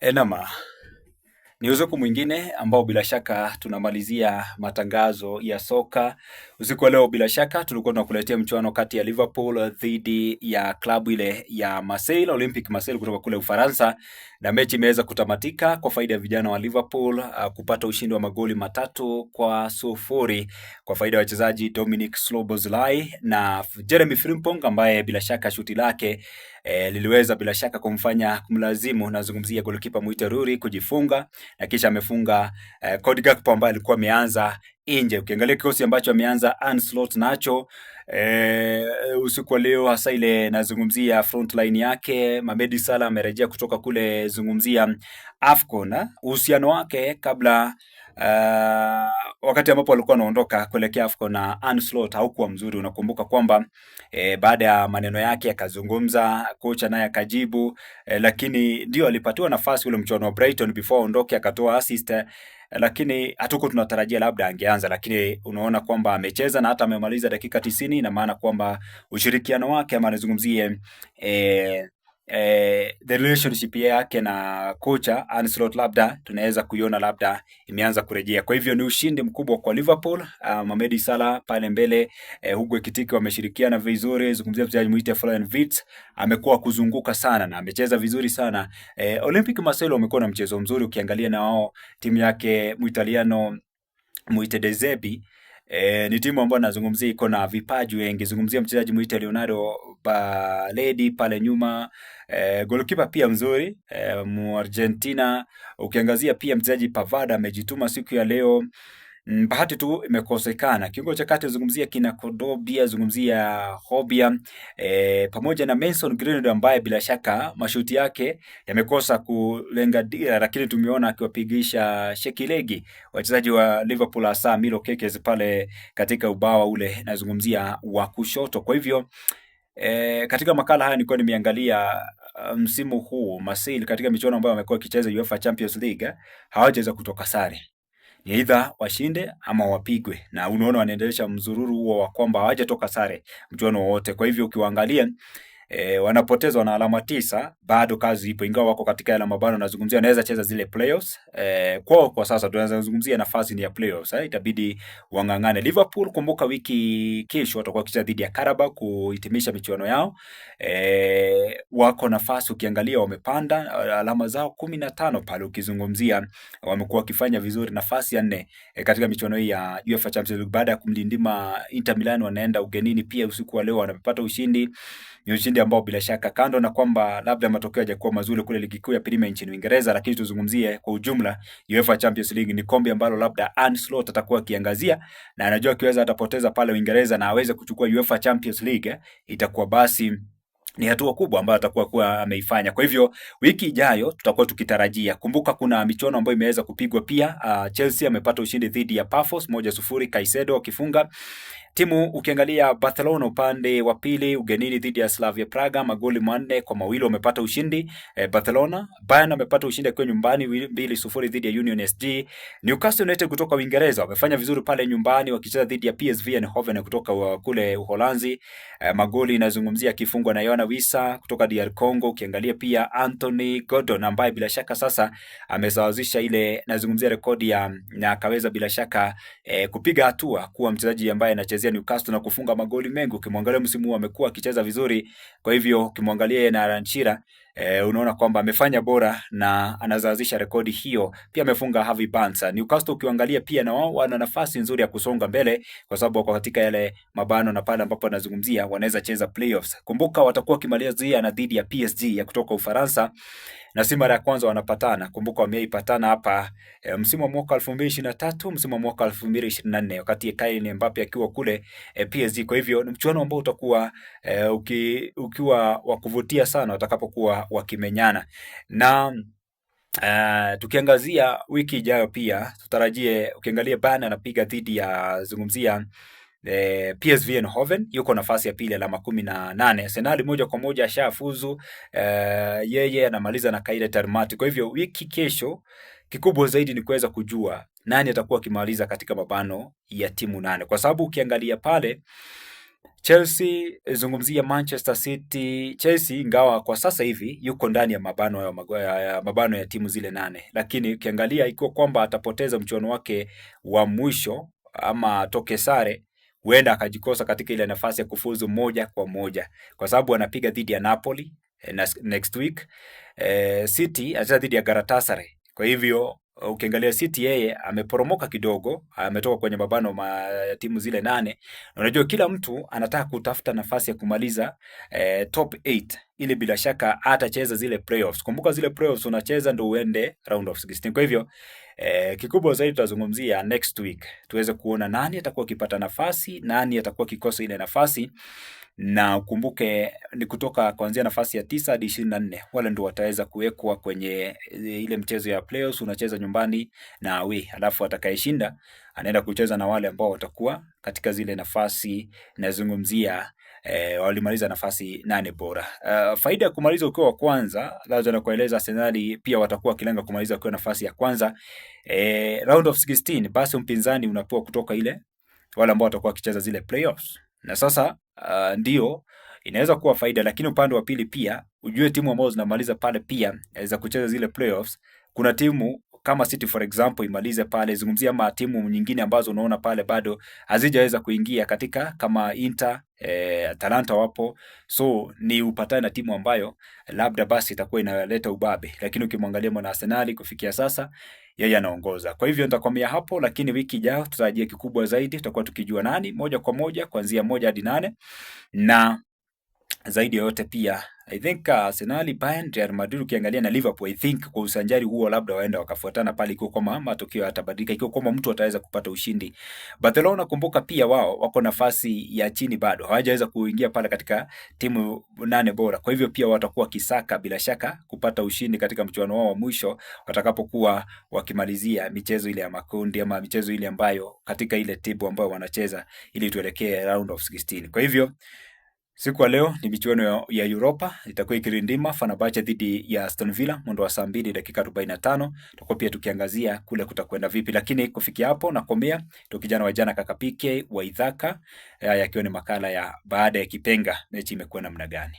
Enama ni usiku mwingine ambao bila shaka tunamalizia matangazo ya soka. Usiku wa leo bila shaka tulikuwa tunakuletea mchuano kati ya Liverpool dhidi ya klabu ile ya Marseille, Olympique Marseille kutoka kule Ufaransa, na mechi imeweza kutamatika kwa faida ya vijana wa Liverpool kupata ushindi wa magoli 3-0 kwa faida ya wachezaji Dominic Szoboszlai na Jeremy Frimpong, ambaye bila shaka shuti lake liliweza bila shaka kumlazimu, nazungumzia golikipa Muite Ruri, kujifunga na kisha amefunga Cody Gakpo ambaye alikuwa ameanza nje. Ukiangalia kikosi ambacho ameanza Ancelotti nacho usiku wa leo, hasa ile nazungumzia front line yake, Mohamed Salah amerejea kutoka kule, zungumzia AFCON, uhusiano wake kabla wakati ambapo alikuwa anaondoka kuelekea AFCON na Ancelotti haukuwa mzuri. Unakumbuka kwamba baada ya maneno yake akazungumza, kocha naye akajibu, lakini ndio alipatiwa nafasi ule mchuano wa Brighton before aondoke, akatoa assist, lakini hatuko tunatarajia labda angeanza, lakini unaona kwamba amecheza na hata amemaliza dakika 90, na maana kwamba ushirikiano wake ama anazungumzie the relationship yake na kocha Ancelotti labda tunaweza kuiona labda imeanza kurejea. Kwa hivyo ni ushindi mkubwa kwa Liverpool. Mohamed Salah pale mbele, Hugo Ekitike wameshirikiana vizuri. Zungumzia mchezaji muite Florian Wirtz, amekuwa kuzunguka sana na amecheza vizuri sana. Olympique Marseille wamekuwa na mchezo mzuri, ukiangalia na wao timu yake Muitaliano muite De Zerbi. Ni timu ambayo nazungumzia iko na vipaji wengi. Zungumzia mchezaji muite Leonardo Baledi pale nyuma, goalkeeper pia mzuri, Argentina. Ukiangazia pia mchezaji Pavard amejituma siku ya leo. Bahati tu imekosekana kiungo cha kati, zungumzia kina Kodobia, zungumzia Hobia, pamoja na Mason Greenwood ambaye bila shaka mashuti yake yamekosa kulenga dira, lakini tumeona akiwapigisha shekilegi wachezaji wa Liverpool, hasa Milo Kekes pale katika ubao ule, nazungumzia wa kushoto. Kwa hivyo katika makala haya nilikuwa nimeangalia msimu huu Marseille katika michuano ambayo wamekuwa wakicheza UEFA Champions League, hawajaweza kutoka sare. Ni either washinde ama wapigwe, na unaona wanaendelesha mzururu huo wa kwamba hawajatoka sare mchuano wote. Kwa hivyo ukiwaangalia wanapoteza, wana alama 9, bado kazi ipo, ingawa wako katika alama mabano. Nazungumzia wanaweza cheza zile playoffs. Kwa sasa tunazungumzia nafasi ni ya playoffs, itabidi wangangane. Liverpool, kumbuka wiki kesho watakuwa kicheza dhidi ya Carabao kuhitimisha michuano yao. Wako nafasi, ukiangalia wamepanda alama zao 15 pale, ukizungumzia wamekuwa wakifanya vizuri, nafasi ya 4 katika michuano hii ya UEFA Champions League baada ya kumlindima Inter Milan. Wanaenda ugenini pia usiku wa leo, wanapata ushindi. Ni ushindi ambao bila shaka, kando na kwamba labda matokeo hayajakuwa mazuri kule ligi kuu ya Premier nchini Uingereza, lakini tuzungumzie kwa ujumla UEFA Champions League ni kombe ambalo labda Ancelotti atakuwa akiangazia, na anajua akiweza atapoteza pale Uingereza na aweze kuchukua UEFA Champions League, itakuwa basi ni hatua kubwa ambayo atakuwa ameifanya. Kwa hivyo wiki ijayo tutakuwa tukitarajia. Kumbuka kuna michuano ambayo imeweza kupigwa pia. Chelsea amepata ushindi dhidi ya Pafos 1-0, Caicedo akifunga. Timu ukiangalia Barcelona upande wa pili ugenini dhidi ya Slavia Praga, magoli 4-2 wamepata ushindi. Barcelona. Bayern amepata ushindi akiwa nyumbani 2-0 dhidi ya Union SG. Newcastle United kutoka Uingereza wamefanya vizuri pale nyumbani wakicheza dhidi ya PSV Eindhoven kutoka kule Uholanzi. Magoli inazungumzia kifungwa na Yoana Wissa kutoka DR Congo. Ukiangalia pia Anthony Gordon ambaye bila shaka sasa amesawazisha ile nazungumzia rekodi na akaweza bila shaka kupiga hatua kuwa mchezaji ambaye anachezea Newcastle na kufunga magoli mengi. Ukimwangalia msimu huu amekuwa akicheza vizuri. Kwa hivyo ukimwangalia na Ranchira unaona kwamba amefanya bora na anazazisha rekodi hiyo. Pia amefunga Harvey Barnes. Newcastle ukiangalia pia na wao wana nafasi nzuri ya kusonga mbele kwa sababu wako katika yale mabano, na pale ambapo anazungumzia wanaweza cheza playoffs. Kumbuka watakuwa kimalizia na dhidi ya PSG ya kutoka Ufaransa, na si mara ya kwanza wanapatana. Kumbuka wameipatana hapa msimu wa mwaka 2023, msimu wa mwaka 2024 wakati Kylian Mbappe akiwa kule PSG. Kwa hivyo ni mchuano ambao utakuwa ukiwa wa kuvutia sana watakapokuwa wakimenyana. Na tukiangazia wiki ijayo pia tutarajie, ukiangalia Bayern anapiga dhidi ya zungumzia PSV Eindhoven, yuko nafasi ya pili alama 18. Arsenal moja kwa moja ashafuzu, yeye anamaliza na kaida tarmati. Kwa hivyo wiki kesho kikubwa zaidi ni kuweza kujua nani atakuwa kimaliza katika mabano ya timu 8, kwa sababu ukiangalia pale Chelsea, zungumzia Manchester City. Chelsea ingawa kwa sasa hivi yuko ndani ya mabano ya timu zile 8, lakini ukiangalia ikiwa kwamba atapoteza mchuano wake wa mwisho ama atoke sare, huenda akajikosa katika ile nafasi ya kufuzu moja kwa moja, kwa sababu anapiga dhidi ya Napoli next week. City anacheza dhidi ya Galatasaray. Kwa hivyo ukiangalia City yeye ameporomoka kidogo, ametoka kwenye mabano ya timu zile 8. Unajua kila mtu anataka kutafuta nafasi ya kumaliza top 8 ili bila shaka atacheza zile playoffs. Kumbuka zile playoffs unacheza ndio uende round of 16. Kwa hivyo kikubwa zaidi tutazungumzia next week, tuweze kuona nani atakuwa akipata nafasi, nani atakuwa kikosa ile nafasi, na ukumbuke ni kutoka kuanzia nafasi ya 9 hadi 24, wale ndio wataweza kuwekwa kwenye ile mchezo ya playoffs. Unacheza nyumbani na away, alafu atakayeshinda anaenda kucheza na wale ambao watakuwa katika zile nafasi nazungumzia walimaliza nafasi 8 bora. Faida ya kumaliza ukiwa wa kwanza, lazima nakueleza Arsenal pia watakuwa kilenga kumaliza ukiwa nafasi ya kwanza round of 16, basi mpinzani unapewa kutoka ile wale ambao watakuwa wakicheza zile playoffs. Na sasa ndio inaweza kuwa faida, lakini upande wa pili pia ujue timu ambazo zinamaliza pale pia za kucheza zile playoffs, kuna timu kama City for example imalize pale, zungumzia ama timu nyingine ambazo unaona pale bado hazijaweza kuingia katika kama Inter, Atalanta wapo, so ni upatane na timu ambayo labda basi itakuwa inaleta ubabe, lakini ukimwangalia mwana Arsenal kufikia sasa yeye anaongoza. Kwa hivyo nitakomea hapo, lakini wiki ijayo tutarajia kikubwa zaidi, tutakuwa tukijua nani moja kwa moja kuanzia 1 hadi 8, na zaidi ya yote pia I think Arsenal, Bayern, Real Madrid ukiangalia na Liverpool, I think kwa usanjari huo labda waenda wakafuatana pale, ikiwa kama matokeo yatabadilika, ikiwa kama mtu ataweza kupata ushindi. Barcelona kumbuka pia wao wako nafasi ya chini, bado hawajaweza kuingia pale katika timu 8 bora. Kwa hivyo pia watakuwa kisaka bila shaka kupata ushindi katika mchuano wao wa mwisho watakapokuwa wakimalizia michezo ile ya makundi ama michezo ile ambayo katika ile tibu ambayo wanacheza ili tuelekee round of 16. Kwa hivyo siku ya leo ni michuano ya Europa, itakuwa ikirindima Fenerbahce dhidi ya Aston Villa mwendo wa saa 2 dakika 45. Tutakuwa pia tukiangazia kule kutakwenda vipi, lakini kufikia hapo nakomea. Tukijana wa jana kakapike wa Idhaka, yakiwa ni makala ya baada ya kipenga, mechi imekuwa namna gani.